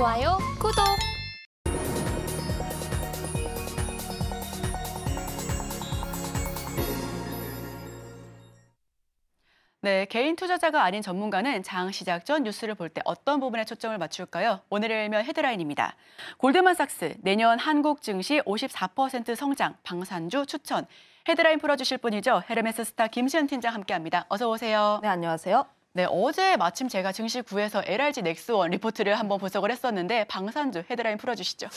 좋아요, 구독! 네, 개인 투자자가 아닌 전문가는 장 시작 전 뉴스를 볼 때 어떤 부분에 초점을 맞출까요? 오늘의 일면 헤드라인입니다. 골드만삭스, 내년 한국 증시 54% 성장, 방산주 추천. 헤드라인 풀어주실 분이죠. 헤르메스 스타 김수현 팀장 함께합니다. 어서 오세요. 네, 안녕하세요. 네, 어제 마침 제가 증시9에서 LRG 넥스원 리포트를 한번 분석을 했었는데 방산주 헤드라인 풀어주시죠.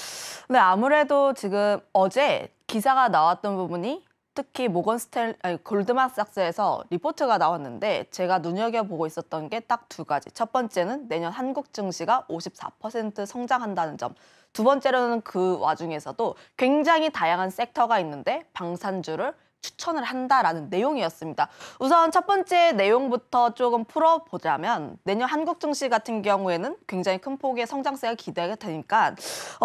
네, 아무래도 지금 어제 기사가 나왔던 부분이 특히 골드만삭스에서 리포트가 나왔는데 제가 눈여겨보고 있었던 게 딱 두 가지. 첫 번째는 내년 한국 증시가 54% 성장한다는 점. 두 번째로는 그 와중에서도 굉장히 다양한 섹터가 있는데 방산주를 추천을 한다라는 내용이었습니다. 우선 첫 번째 내용부터 조금 풀어보자면 내년 한국 증시 같은 경우에는 굉장히 큰 폭의 성장세가 기대가 되니까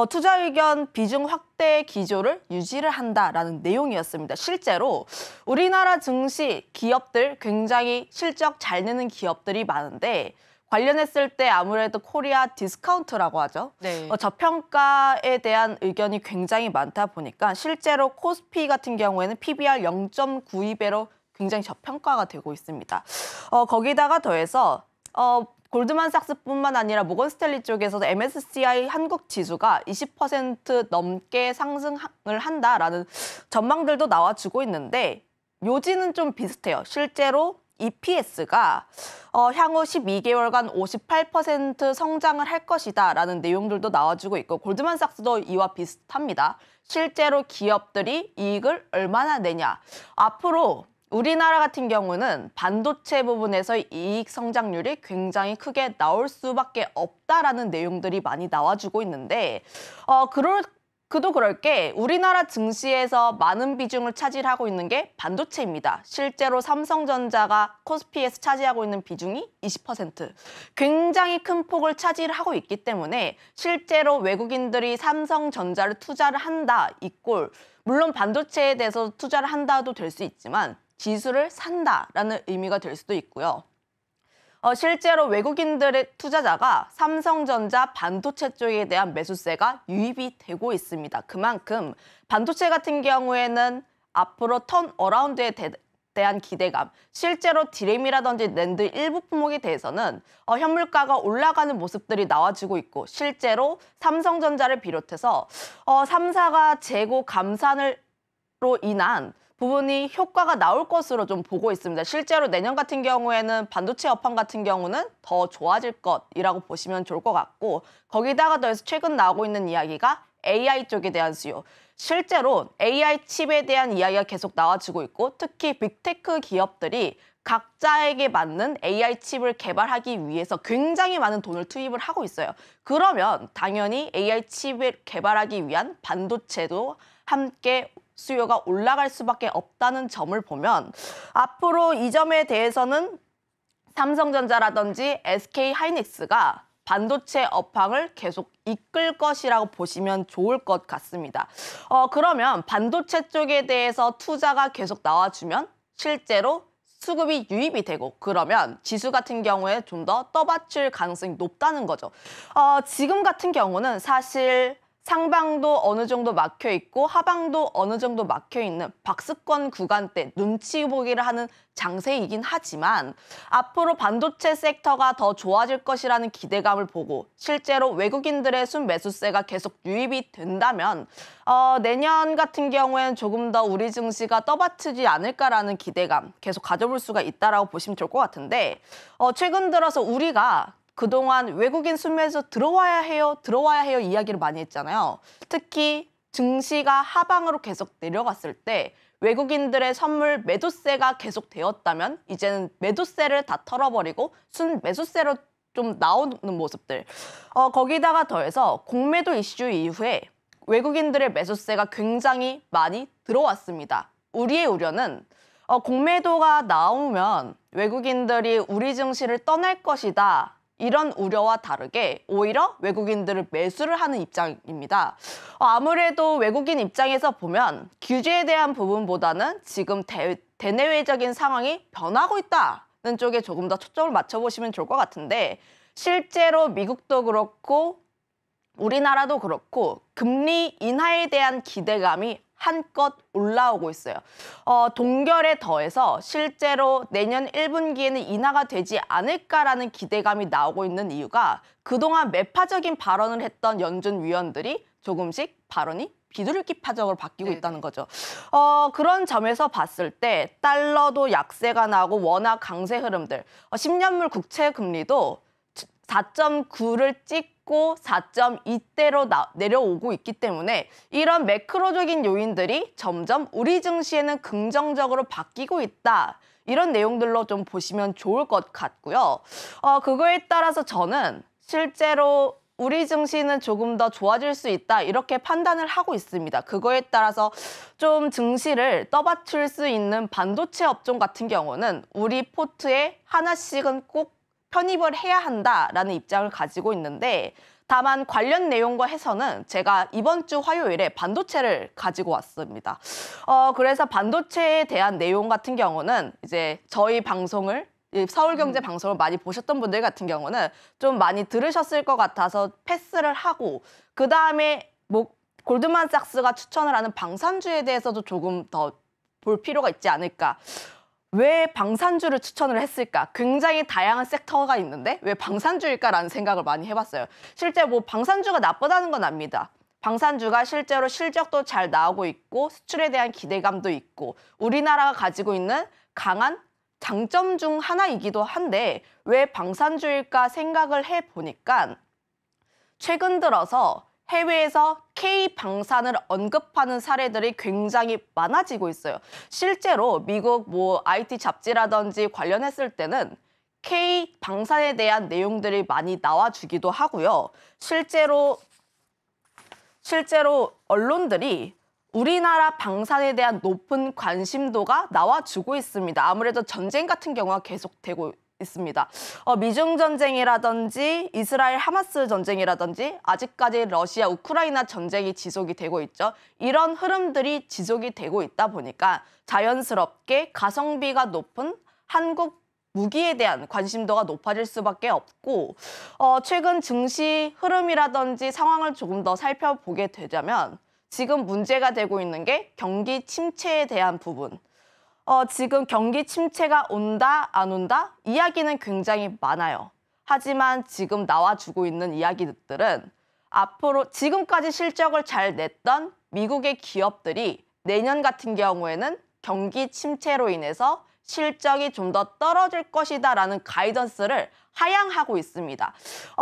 투자 의견 비중 확대 기조를 유지를 한다라는 내용이었습니다. 실제로 우리나라 증시 기업들 굉장히 실적 잘 내는 기업들이 많은데 관련했을 때 아무래도 코리아 디스카운트라고 하죠. 네. 저평가에 대한 의견이 굉장히 많다 보니까 실제로 코스피 같은 경우에는 PBR 0.92배로 굉장히 저평가가 되고 있습니다. 거기다가 더해서 골드만삭스뿐만 아니라 모건스탠리 쪽에서도 MSCI 한국 지수가 20% 넘게 상승을 한다라는 전망들도 나와주고 있는데 요지는 좀 비슷해요. 실제로 EPS가 향후 12개월간 58% 성장을 할 것이다라는 내용들도 나와주고 있고 골드만삭스도 이와 비슷합니다. 실제로 기업들이 이익을 얼마나 내냐. 앞으로 우리나라 같은 경우는 반도체 부분에서 이익 성장률이 굉장히 크게 나올 수밖에 없다라는 내용들이 많이 나와주고 있는데 그도 그럴 게 우리나라 증시에서 많은 비중을 차지하고 있는 게 반도체입니다. 실제로 삼성전자가 코스피에서 차지하고 있는 비중이 20%. 굉장히 큰 폭을 차지하고 있기 때문에 실제로 외국인들이 삼성전자를 투자를 한다, 이꼴 물론 반도체에 대해서 투자를 한다도 될 수 있지만 지수를 산다라는 의미가 될 수도 있고요. 실제로 외국인들의 투자자가 삼성전자 반도체 쪽에 대한 매수세가 유입이 되고 있습니다. 그만큼 반도체 같은 경우에는 앞으로 턴어라운드에 대한 기대감, 실제로 디램이라든지 낸드 일부 품목에 대해서는 현물가가 올라가는 모습들이 나와주고 있고 실제로 삼성전자를 비롯해서 3사가 재고 감산으로 인한 부분이 효과가 나올 것으로 좀 보고 있습니다. 실제로 내년 같은 경우에는 반도체 업황 같은 경우는 더 좋아질 것이라고 보시면 좋을 것 같고 거기다가 더해서 최근 나오고 있는 이야기가 AI 쪽에 대한 수요. 실제로 AI 칩에 대한 이야기가 계속 나와주고 있고 특히 빅테크 기업들이 각자에게 맞는 AI 칩을 개발하기 위해서 굉장히 많은 돈을 투입을 하고 있어요. 그러면 당연히 AI 칩을 개발하기 위한 반도체도 함께 수요가 올라갈 수밖에 없다는 점을 보면 앞으로 이 점에 대해서는 삼성전자라든지 SK하이닉스가 반도체 업황을 계속 이끌 것이라고 보시면 좋을 것 같습니다. 그러면 반도체 쪽에 대해서 투자가 계속 나와주면 실제로 수급이 유입이 되고 그러면 지수 같은 경우에 좀 더 떠받칠 가능성이 높다는 거죠. 지금 같은 경우는 사실 상방도 어느 정도 막혀 있고 하방도 어느 정도 막혀 있는 박스권 구간대 눈치 보기를 하는 장세이긴 하지만 앞으로 반도체 섹터가 더 좋아질 것이라는 기대감을 보고 실제로 외국인들의 순매수세가 계속 유입이 된다면 내년 같은 경우에는 조금 더 우리 증시가 떠받치지 않을까라는 기대감 계속 가져볼 수가 있다라고 보시면 좋을 것 같은데 최근 들어서 우리가 그동안 외국인 순매수 들어와야 해요 이야기를 많이 했잖아요. 특히 증시가 하방으로 계속 내려갔을 때 외국인들의 선물 매도세가 계속 되었다면 이제는 매도세를 다 털어버리고 순매수세로 좀 나오는 모습들. 거기다가 더해서 공매도 이슈 이후에 외국인들의 매수세가 굉장히 많이 들어왔습니다. 우리의 우려는 공매도가 나오면 외국인들이 우리 증시를 떠날 것이다. 이런 우려와 다르게 오히려 외국인들을 매수를 하는 입장입니다. 아무래도 외국인 입장에서 보면 규제에 대한 부분보다는 지금 대내외적인 상황이 변하고 있다는 쪽에 조금 더 초점을 맞춰보시면 좋을 것 같은데 실제로 미국도 그렇고 우리나라도 그렇고 금리 인하에 대한 기대감이 한껏 올라오고 있어요. 동결에 더해서 실제로 내년 1분기에는 인하가 되지 않을까라는 기대감이 나오고 있는 이유가 그동안 매파적인 발언을 했던 연준 위원들이 조금씩 발언이 비둘기파적으로 바뀌고 있다는 거죠. 그런 점에서 봤을 때 달러도 약세가 나고 워낙 강세 흐름들, 10년물 국채 금리도 4.9를 찍고 4.2대로 내려오고 있기 때문에 이런 매크로적인 요인들이 점점 우리 증시에는 긍정적으로 바뀌고 있다. 이런 내용들로 좀 보시면 좋을 것 같고요. 그거에 따라서 저는 실제로 우리 증시는 조금 더 좋아질 수 있다. 이렇게 판단을 하고 있습니다. 그거에 따라서 좀 증시를 떠받칠 수 있는 반도체 업종 같은 경우는 우리 포트에 하나씩은 꼭 편입을 해야 한다라는 입장을 가지고 있는데 다만 관련 내용과 해서는 제가 이번 주 화요일에 반도체를 가지고 왔습니다. 그래서 반도체에 대한 내용 같은 경우는 이제 저희 방송을 서울경제 방송을 많이 보셨던 분들 같은 경우는 좀 많이 들으셨을 것 같아서 패스를 하고 그다음에 뭐 골드만삭스가 추천을 하는 방산주에 대해서도 조금 더 볼 필요가 있지 않을까. 왜 방산주를 추천을 했을까? 굉장히 다양한 섹터가 있는데 왜 방산주일까라는 생각을 많이 해봤어요. 실제 뭐 방산주가 나쁘다는 건 압니다. 방산주가 실제로 실적도 잘 나오고 있고 수출에 대한 기대감도 있고 우리나라가 가지고 있는 강한 장점 중 하나이기도 한데 왜 방산주일까 생각을 해보니까 최근 들어서 해외에서 K방산을 언급하는 사례들이 굉장히 많아지고 있어요. 실제로 미국 뭐 IT 잡지라든지 관련했을 때는 K방산에 대한 내용들이 많이 나와주기도 하고요. 실제로 언론들이 우리나라 방산에 대한 높은 관심도가 나와주고 있습니다. 아무래도 전쟁 같은 경우가 계속되고 있습니다. 미중 전쟁이라든지 이스라엘 하마스 전쟁이라든지 아직까지 러시아 우크라이나 전쟁이 지속이 되고 있죠. 이런 흐름들이 지속이 되고 있다 보니까 자연스럽게 가성비가 높은 한국 무기에 대한 관심도가 높아질 수밖에 없고 최근 증시 흐름이라든지 상황을 조금 더 살펴보게 되자면 지금 문제가 되고 있는 게 경기 침체에 대한 부분. 지금 경기 침체가 온다, 안 온다? 이야기는 굉장히 많아요. 하지만 지금 나와주고 있는 이야기들은 앞으로 지금까지 실적을 잘 냈던 미국의 기업들이 내년 같은 경우에는 경기 침체로 인해서 실적이 좀 더 떨어질 것이다라는 가이던스를 하향하고 있습니다.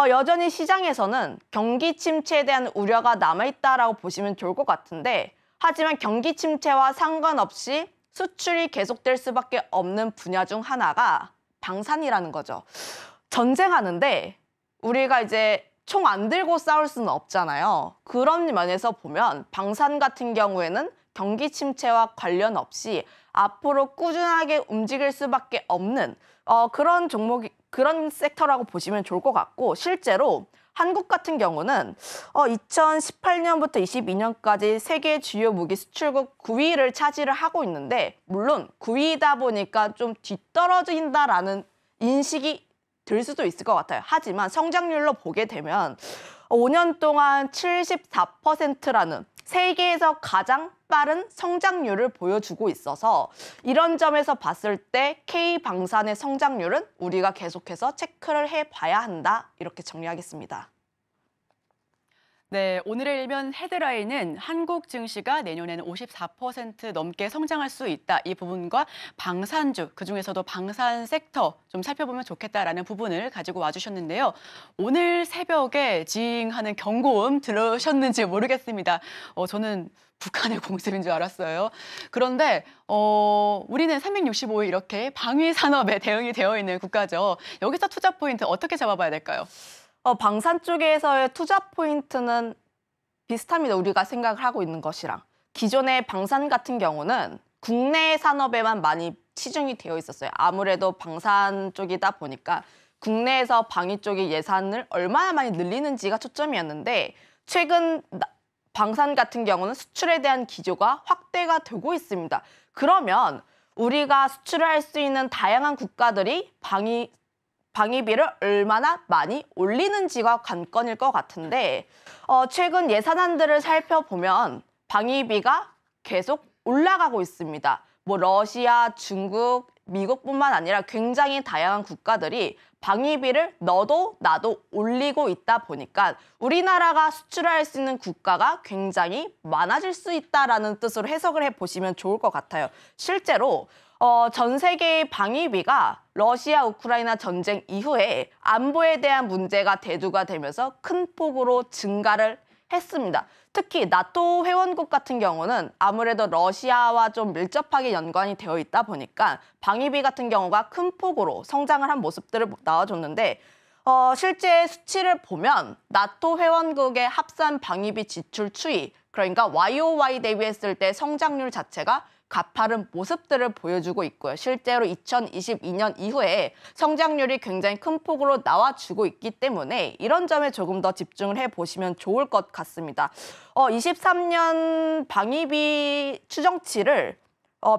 여전히 시장에서는 경기 침체에 대한 우려가 남아있다라고 보시면 좋을 것 같은데 하지만 경기 침체와 상관없이 수출이 계속될 수밖에 없는 분야 중 하나가 방산이라는 거죠. 전쟁하는데 우리가 이제 총 안 들고 싸울 수는 없잖아요. 그런 면에서 보면 방산 같은 경우에는 경기 침체와 관련 없이 앞으로 꾸준하게 움직일 수밖에 없는 그런 종목이 그런 섹터라고 보시면 좋을 것 같고 실제로 한국 같은 경우는 2018년부터 22년까지 세계 주요 무기 수출국 9위를 차지를 하고 있는데 물론 9위다 보니까 좀 뒤떨어진다라는 인식이 들 수도 있을 것 같아요. 하지만 성장률로 보게 되면 5년 동안 74%라는 세계에서 가장 빠른 성장률을 보여주고 있어서 이런 점에서 봤을 때 K방산의 성장률은 우리가 계속해서 체크를 해봐야 한다. 이렇게 정리하겠습니다. 네, 오늘의 일면 헤드라인은 한국 증시가 내년에는 54% 넘게 성장할 수 있다. 이 부분과 방산주, 그중에서도 방산 섹터 좀 살펴보면 좋겠다라는 부분을 가지고 와주셨는데요. 오늘 새벽에 징하는 경고음 들으셨는지 모르겠습니다. 저는 북한의 공습인 줄 알았어요. 그런데 우리는 365일 이렇게 방위 산업에 대응이 되어 있는 국가죠. 여기서 투자 포인트 어떻게 잡아봐야 될까요? 방산 쪽에서의 투자 포인트는 비슷합니다. 우리가 생각을 하고 있는 것이랑. 기존의 방산 같은 경우는 국내 산업에만 많이 치중이 되어 있었어요. 아무래도 방산 쪽이다 보니까 국내에서 방위 쪽의 예산을 얼마나 많이 늘리는지가 초점이었는데 최근 방산 같은 경우는 수출에 대한 기조가 확대가 되고 있습니다. 그러면 우리가 수출을 할 수 있는 다양한 국가들이 방위비를 얼마나 많이 올리는지가 관건일 것 같은데 최근 예산안들을 살펴보면 방위비가 계속 올라가고 있습니다. 뭐 러시아, 중국, 미국뿐만 아니라 굉장히 다양한 국가들이 방위비를 너도 나도 올리고 있다 보니까 우리나라가 수출할 수 있는 국가가 굉장히 많아질 수 있다라는 뜻으로 해석을 해보시면 좋을 것 같아요. 실제로 전 세계의 방위비가 러시아, 우크라이나 전쟁 이후에 안보에 대한 문제가 대두가 되면서 큰 폭으로 증가를 했습니다. 특히 나토 회원국 같은 경우는 아무래도 러시아와 좀 밀접하게 연관이 되어 있다 보니까 방위비 같은 경우가 큰 폭으로 성장을 한 모습들을 나와줬는데 실제 수치를 보면 나토 회원국의 합산 방위비 지출 추이, 그러니까 YOY 대비했을 때 성장률 자체가 가파른 모습들을 보여주고 있고요. 실제로 2022년 이후에 성장률이 굉장히 큰 폭으로 나와주고 있기 때문에 이런 점에 조금 더 집중을 해보시면 좋을 것 같습니다. 23년 방위비 추정치를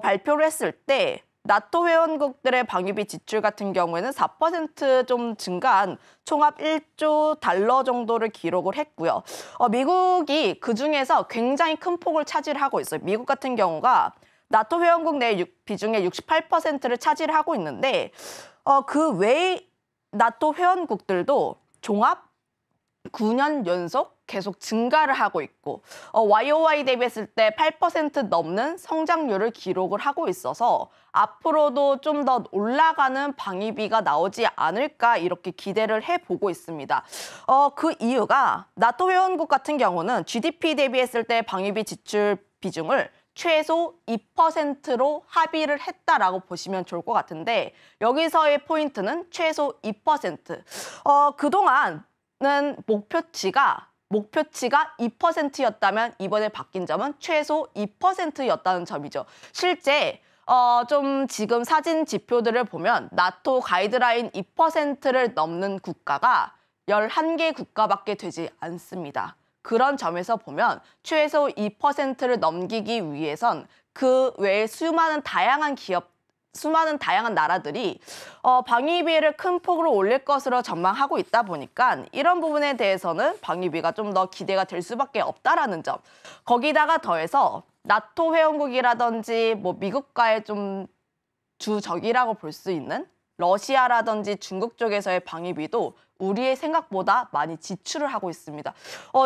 발표를 했을 때 나토 회원국들의 방위비 지출 같은 경우에는 4% 증가한 총합 1조 달러 정도를 기록을 했고요. 미국이 그중에서 굉장히 큰 폭을 차지하고 있어요. 미국 같은 경우가 나토 회원국 내 비중의 68%를 차지하고 있는데 그 외의 나토 회원국들도 종합 9년 연속 계속 증가를 하고 있고 YOY 대비했을 때 8% 넘는 성장률을 기록을 하고 있어서 앞으로도 좀 더 올라가는 방위비가 나오지 않을까 이렇게 기대를 해보고 있습니다. 그 이유가 나토 회원국 같은 경우는 GDP 대비했을 때 방위비 지출 비중을 최소 2%로 합의를 했다라고 보시면 좋을 것 같은데 여기서의 포인트는 최소 2%. 그동안은 목표치가 2%였다면 이번에 바뀐 점은 최소 2%였다는 점이죠. 실제 좀 지금 사진 지표들을 보면 나토 가이드라인 2%를 넘는 국가가 11개 국가밖에 되지 않습니다. 그런 점에서 보면 최소 2%를 넘기기 위해선 그 외에 수많은 다양한 나라들이 방위비를 큰 폭으로 올릴 것으로 전망하고 있다 보니까 이런 부분에 대해서는 방위비가 좀 더 기대가 될 수밖에 없다라는 점. 거기다가 더해서 나토 회원국이라든지 뭐 미국과의 좀 주적이라고 볼 수 있는 러시아라든지 중국 쪽에서의 방위비도 우리의 생각보다 많이 지출을 하고 있습니다.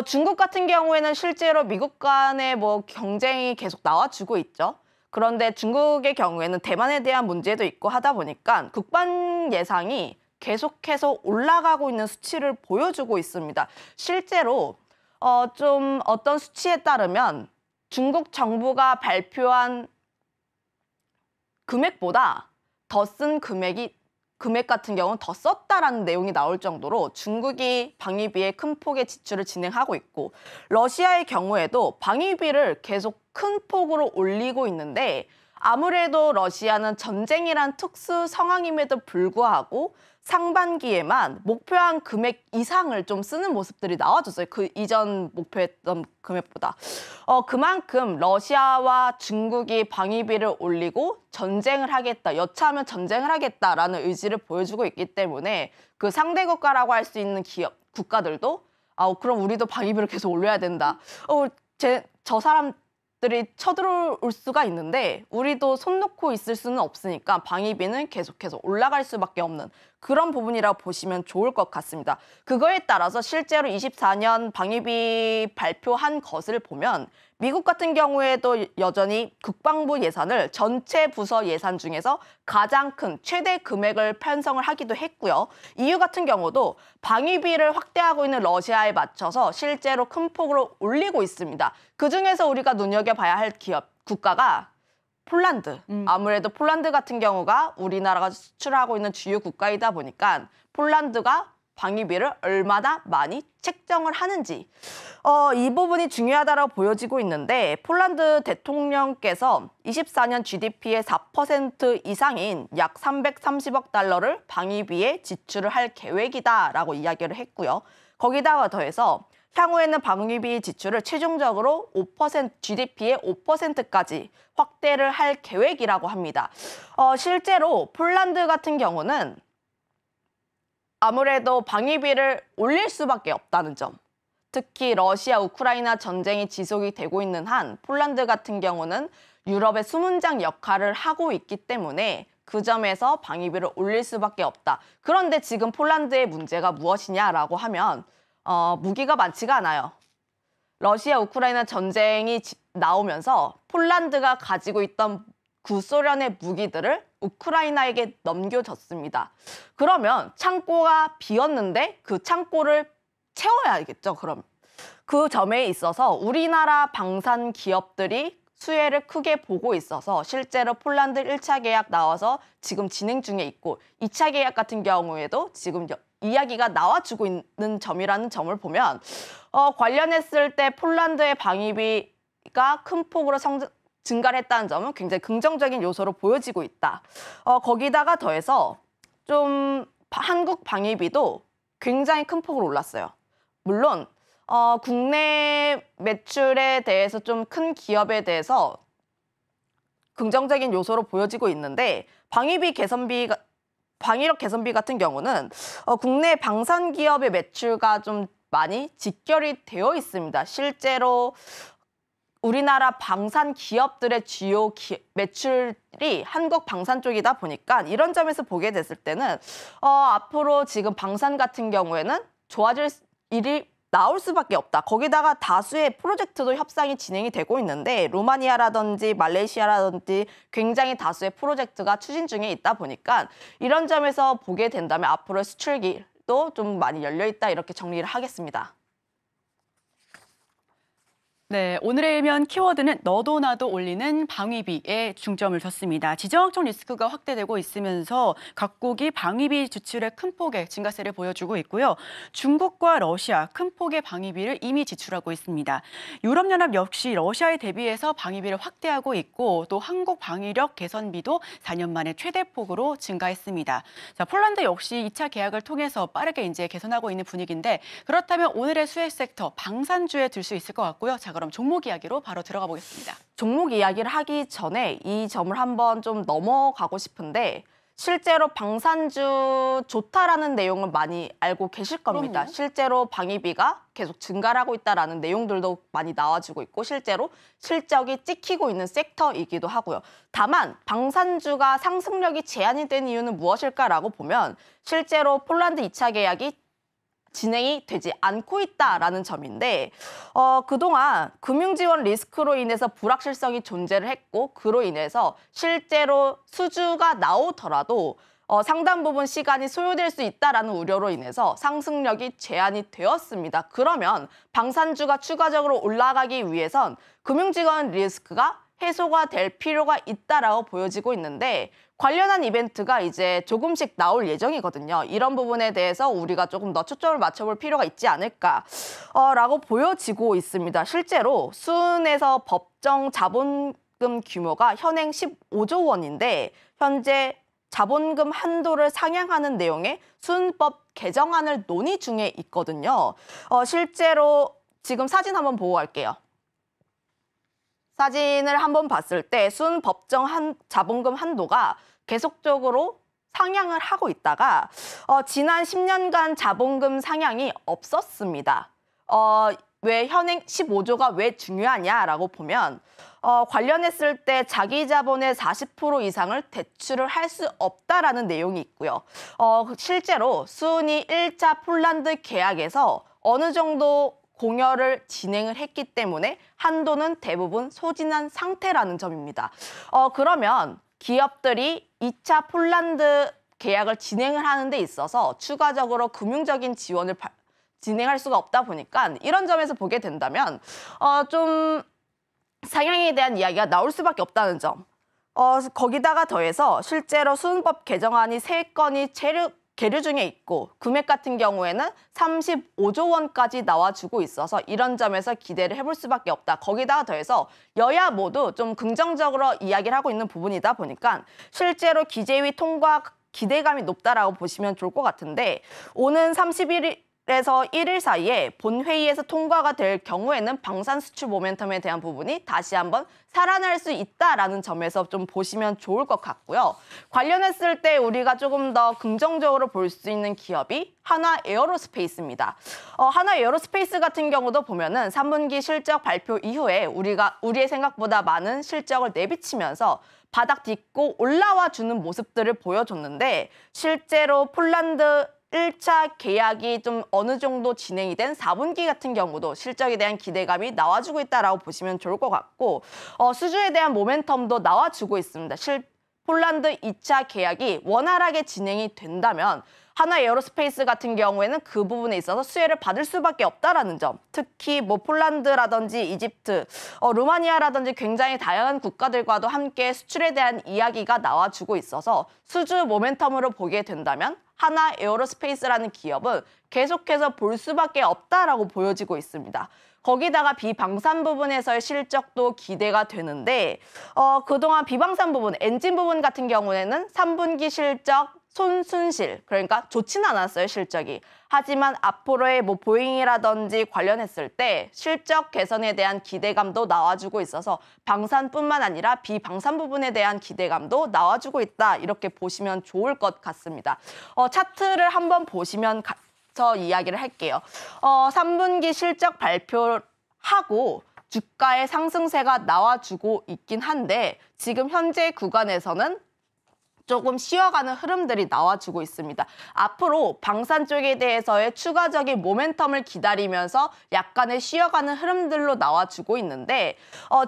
중국 같은 경우에는 실제로 미국 간의 뭐 경쟁이 계속 나와주고 있죠. 그런데 중국의 경우에는 대만에 대한 문제도 있고 하다 보니까 국방 예상이 계속해서 올라가고 있는 수치를 보여주고 있습니다. 실제로 좀 어떤 수치에 따르면 중국 정부가 발표한 금액보다 더 쓴 금액 같은 경우는 더 썼다라는 내용이 나올 정도로 중국이 방위비에 큰 폭의 지출을 진행하고 있고 러시아의 경우에도 방위비를 계속 큰 폭으로 올리고 있는데 아무래도 러시아는 전쟁이란 특수 상황임에도 불구하고 상반기에만 목표한 금액 이상을 좀 쓰는 모습들이 나와줬어요. 그 이전 목표했던 금액보다. 그만큼 러시아와 중국이 방위비를 올리고 전쟁을 하겠다, 여차하면 전쟁을 하겠다라는 의지를 보여주고 있기 때문에 그 상대 국가라고 할 수 있는 국가들도 그럼 우리도 방위비를 계속 올려야 된다. 저 사람들이 쳐들어올 수가 있는데 우리도 손 놓고 있을 수는 없으니까 방위비는 계속해서 올라갈 수밖에 없는 그런 부분이라고 보시면 좋을 것 같습니다. 그거에 따라서 실제로 24년 방위비 발표한 것을 보면 미국 같은 경우에도 여전히 국방부 예산을 전체 부서 예산 중에서 가장 큰 최대 금액을 편성을 하기도 했고요. EU 같은 경우도 방위비를 확대하고 있는 러시아에 맞춰서 실제로 큰 폭으로 올리고 있습니다. 그중에서 우리가 눈여겨봐야 할 국가가 폴란드. 아무래도 폴란드 같은 경우가 우리나라가 수출하고 있는 주요 국가이다 보니까 폴란드가 방위비를 얼마나 많이 책정을 하는지 이 부분이 중요하다고 보여지고 있는데 폴란드 대통령께서 24년 GDP의 4% 이상인 약 330억 달러를 방위비에 지출을 할 계획이다라고 이야기를 했고요. 거기다가 더해서 향후에는 방위비 지출을 최종적으로 5%, GDP의 5%까지 확대를 할 계획이라고 합니다. 실제로 폴란드 같은 경우는 아무래도 방위비를 올릴 수밖에 없다는 점. 특히 러시아 우크라이나 전쟁이 지속이 되고 있는 한 폴란드 같은 경우는 유럽의 수문장 역할을 하고 있기 때문에 그 점에서 방위비를 올릴 수밖에 없다. 그런데 지금 폴란드의 문제가 무엇이냐라고 하면 무기가 많지가 않아요. 러시아 우크라이나 전쟁이 나오면서 폴란드가 가지고 있던 구소련의 무기들을 우크라이나에게 넘겨줬습니다. 그러면 창고가 비었는데 그 창고를 채워야겠죠, 그럼. 그 점에 있어서 우리나라 방산 기업들이 수혜를 크게 보고 있어서 실제로 폴란드 1차 계약 나와서 지금 진행 중에 있고 2차 계약 같은 경우에도 지금 이야기가 나와주고 있는 점이라는 점을 보면 관련했을 때 폴란드의 방위비가 큰 폭으로 증가를 했다는 점은 굉장히 긍정적인 요소로 보여지고 있다. 거기다가 더해서 좀 한국 방위비도 굉장히 큰 폭으로 올랐어요. 물론 국내 매출에 대해서 좀 큰 기업에 대해서 긍정적인 요소로 보여지고 있는데 방위력 개선비 같은 경우는 국내 방산 기업의 매출과 좀 많이 직결이 되어 있습니다. 실제로 우리나라 방산 기업들의 주요 매출이 한국 방산 쪽이다 보니까 이런 점에서 보게 됐을 때는 앞으로 지금 방산 같은 경우에는 좋아질 일이 나올 수밖에 없다. 거기다가 다수의 프로젝트도 협상이 진행이 되고 있는데 루마니아라든지 말레이시아라든지 굉장히 다수의 프로젝트가 추진 중에 있다 보니까 이런 점에서 보게 된다면 앞으로 수출기도 좀 많이 열려 있다 이렇게 정리를 하겠습니다. 네, 오늘의 일면 키워드는 너도 나도 올리는 방위비에 중점을 뒀습니다. 지정학적 리스크가 확대되고 있으면서 각국이 방위비 지출의 큰 폭의 증가세를 보여주고 있고요. 중국과 러시아 큰 폭의 방위비를 이미 지출하고 있습니다. 유럽연합 역시 러시아에 대비해서 방위비를 확대하고 있고 또 한국 방위력 개선비도 4년 만에 최대폭으로 증가했습니다. 자, 폴란드 역시 2차 계약을 통해서 빠르게 이제 개선하고 있는 분위기인데 그렇다면 오늘의 수혜 섹터 방산주에 들 수 있을 것 같고요. 자, 그럼 종목 이야기로 바로 들어가 보겠습니다. 종목 이야기를 하기 전에 이 점을 한번 좀 넘어가고 싶은데 실제로 방산주 좋다라는 내용은 많이 알고 계실 겁니다. 그럼요. 실제로 방위비가 계속 증가를 하고 있다라는 내용들도 많이 나와주고 있고 실제로 실적이 찍히고 있는 섹터이기도 하고요. 다만 방산주가 상승력이 제한이 된 이유는 무엇일까라고 보면 실제로 폴란드 2차 계약이 진행이 되지 않고 있다라는 점인데 그동안 금융지원 리스크로 인해서 불확실성이 존재를 했고 그로 인해서 실제로 수주가 나오더라도 상당 부분 시간이 소요될 수 있다라는 우려로 인해서 상승력이 제한이 되었습니다. 그러면 방산주가 추가적으로 올라가기 위해선 금융지원 리스크가 해소가 될 필요가 있다라고 보여지고 있는데 관련한 이벤트가 이제 조금씩 나올 예정이거든요. 이런 부분에 대해서 우리가 조금 더 초점을 맞춰볼 필요가 있지 않을까라고 보여지고 있습니다. 실제로 수은에서 법정 자본금 규모가 현행 15조 원인데 현재 자본금 한도를 상향하는 내용의 수은법 개정안을 논의 중에 있거든요. 실제로 지금 사진 한번 보고 갈게요. 사진을 한번 봤을 때 순 법정 자본금 한도가 계속적으로 상향을 하고 있다가 지난 10년간 자본금 상향이 없었습니다. 왜 현행 15조가 왜 중요하냐라고 보면 관련했을 때 자기 자본의 40% 이상을 대출을 할 수 없다라는 내용이 있고요. 실제로 수은이 1차 폴란드 계약에서 어느 정도 공여를 진행을 했기 때문에 한도는 대부분 소진한 상태라는 점입니다. 그러면 기업들이 2차 폴란드 계약을 진행을 하는 데 있어서 추가적으로 금융적인 지원을 진행할 수가 없다 보니까 이런 점에서 보게 된다면 좀 상향에 대한 이야기가 나올 수밖에 없다는 점. 거기다가 더해서 실제로 수은법 개정안이 3건이 계류 중에 있고 금액 같은 경우에는 35조 원까지 나와주고 있어서 이런 점에서 기대를 해볼 수밖에 없다. 거기다가 더해서 여야 모두 좀 긍정적으로 이야기를 하고 있는 부분이다 보니까 실제로 기재위 통과 기대감이 높다라고 보시면 좋을 것 같은데 오는 31일 에서 1일 사이에 본회의에서 통과가 될 경우에는 방산 수출 모멘텀에 대한 부분이 다시 한번 살아날 수 있다라는 점에서 좀 보시면 좋을 것 같고요. 관련했을 때 우리가 조금 더 긍정적으로 볼 수 있는 기업이 한화 에어로스페이스입니다. 한화 에어로스페이스 같은 경우도 보면은 3분기 실적 발표 이후에 우리의 생각보다 많은 실적을 내비치면서 바닥 딛고 올라와 주는 모습들을 보여줬는데 실제로 폴란드 1차 계약이 좀 어느 정도 진행이 된 4분기 같은 경우도 실적에 대한 기대감이 나와주고 있다라고 보시면 좋을 것 같고 수주에 대한 모멘텀도 나와주고 있습니다. 폴란드 2차 계약이 원활하게 진행이 된다면 한화 에어로스페이스 같은 경우에는 그 부분에 있어서 수혜를 받을 수밖에 없다라는 점. 특히 뭐 폴란드라든지 이집트, 루마니아라든지 굉장히 다양한 국가들과도 함께 수출에 대한 이야기가 나와주고 있어서 수주 모멘텀으로 보게 된다면 한화 에어로스페이스라는 기업은 계속해서 볼 수밖에 없다라고 보여지고 있습니다. 거기다가 비방산 부분에서의 실적도 기대가 되는데 그동안 비방산 부분, 엔진 부분 같은 경우에는 3분기 실적 손순실, 그러니까 좋지는 않았어요, 실적이. 하지만 앞으로의 뭐 보잉이라든지 관련했을 때 실적 개선에 대한 기대감도 나와주고 있어서 방산뿐만 아니라 비방산 부분에 대한 기대감도 나와주고 있다. 이렇게 보시면 좋을 것 같습니다. 차트를 한번 보시면 저 이야기를 할게요. 3분기 실적 발표하고 주가의 상승세가 나와주고 있긴 한데 지금 현재 구간에서는 조금 쉬어가는 흐름들이 나와주고 있습니다. 앞으로 방산 쪽에 대해서의 추가적인 모멘텀을 기다리면서 약간의 쉬어가는 흐름들로 나와주고 있는데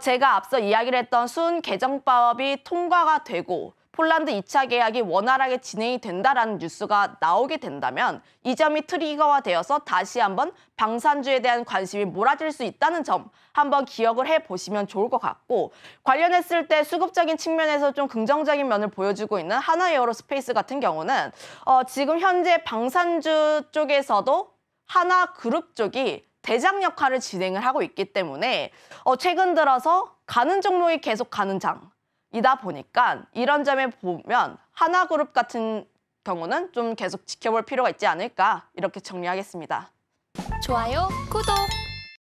제가 앞서 이야기를 했던 수은 개정법이 통과가 되고 폴란드 2차 계약이 원활하게 진행이 된다라는 뉴스가 나오게 된다면 이 점이 트리거가 되어서 다시 한번 방산주에 대한 관심이 몰아질 수 있다는 점 한번 기억을 해보시면 좋을 것 같고 관련했을 때 수급적인 측면에서 좀 긍정적인 면을 보여주고 있는 한화 에어로스페이스 같은 경우는 지금 현재 방산주 쪽에서도 한화그룹 쪽이 대장 역할을 진행을 하고 있기 때문에 최근 들어서 가는 종목이 계속 가는 장. 이다 보니까 이런 점에 보면 한화그룹 같은 경우는 좀 계속 지켜볼 필요가 있지 않을까 이렇게 정리하겠습니다. 좋아요, 구독!